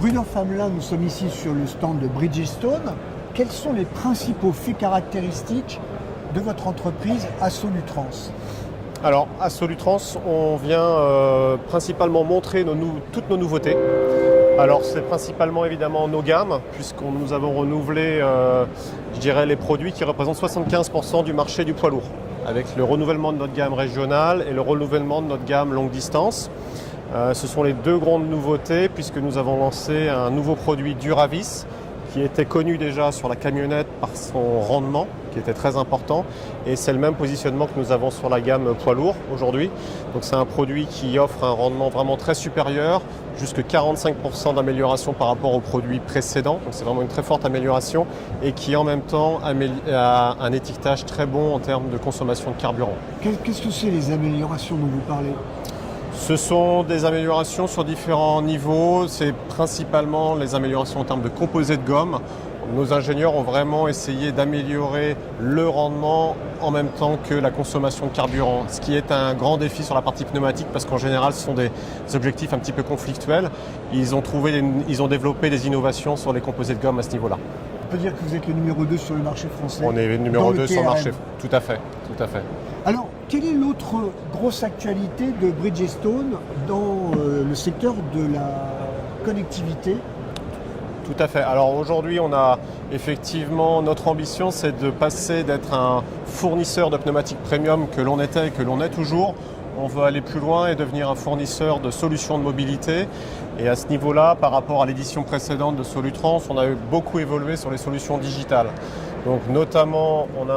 Rudolf Hamelin, nous sommes ici sur le stand de Bridgestone. Quels sont les principaux faits caractéristiques de votre entreprise à Solutrans? Alors à Solutrans, on vient principalement montrer toutes nos nouveautés. Alors c'est principalement évidemment nos gammes, puisque nous avons renouvelé je dirais, les produits qui représentent 75% du marché du poids lourd, avec le renouvellement de notre gamme régionale et le renouvellement de notre gamme longue distance. Ce sont les deux grandes nouveautés, puisque nous avons lancé un nouveau produit Duravis, qui était connu déjà sur la camionnette par son rendement, qui était très important. Et c'est le même positionnement que nous avons sur la gamme poids lourd aujourd'hui. Donc c'est un produit qui offre un rendement vraiment très supérieur, jusque 45% d'amélioration par rapport au produit précédent. Donc c'est vraiment une très forte amélioration et qui en même temps a un étiquetage très bon en termes de consommation de carburant. Qu'est-ce que c'est les améliorations dont vous parlez? Ce sont des améliorations sur différents niveaux. C'est principalement les améliorations en termes de composés de gomme. Nos ingénieurs ont vraiment essayé d'améliorer le rendement en même temps que la consommation de carburant, ce qui est un grand défi sur la partie pneumatique parce qu'en général ce sont des objectifs un petit peu conflictuels. Ils ont développé des innovations sur les composés de gomme à ce niveau-là. On peut dire que vous êtes le numéro 2 sur le marché français. On est le numéro 2 sur le marché, tout à fait, tout à fait. Alors, quelle est l'autre grosse actualité de Bridgestone dans le secteur de la connectivité? Tout à fait. Alors aujourd'hui, on a effectivement, notre ambition, c'est de passer d'être un fournisseur de pneumatiques premium que l'on était et que l'on est toujours. On veut aller plus loin et devenir un fournisseur de solutions de mobilité. Et à ce niveau-là, par rapport à l'édition précédente de Solutrans, on a beaucoup évolué sur les solutions digitales. Donc notamment, on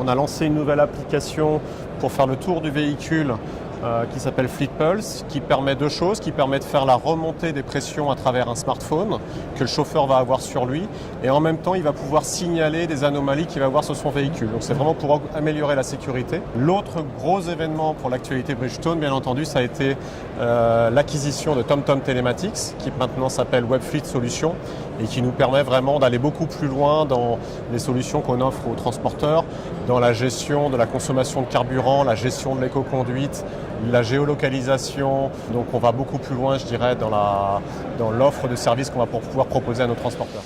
a lancé une nouvelle application pour faire le tour du véhicule qui s'appelle Fleet Pulse, qui permet deux choses, qui permet de faire la remontée des pressions à travers un smartphone que le chauffeur va avoir sur lui, et en même temps il va pouvoir signaler des anomalies qu'il va avoir sur son véhicule. Donc c'est vraiment pour améliorer la sécurité. L'autre gros événement pour l'actualité Bridgestone, bien entendu, ça a été l'acquisition de TomTom Telematics, qui maintenant s'appelle Webfleet Solutions, et qui nous permet vraiment d'aller beaucoup plus loin dans les solutions qu'on offre aux transporteurs, dans la gestion de la consommation de carburant, la gestion de l'éco-conduite, la géolocalisation. Donc on va beaucoup plus loin, je dirais, dans l'offre de services qu'on va pouvoir proposer à nos transporteurs.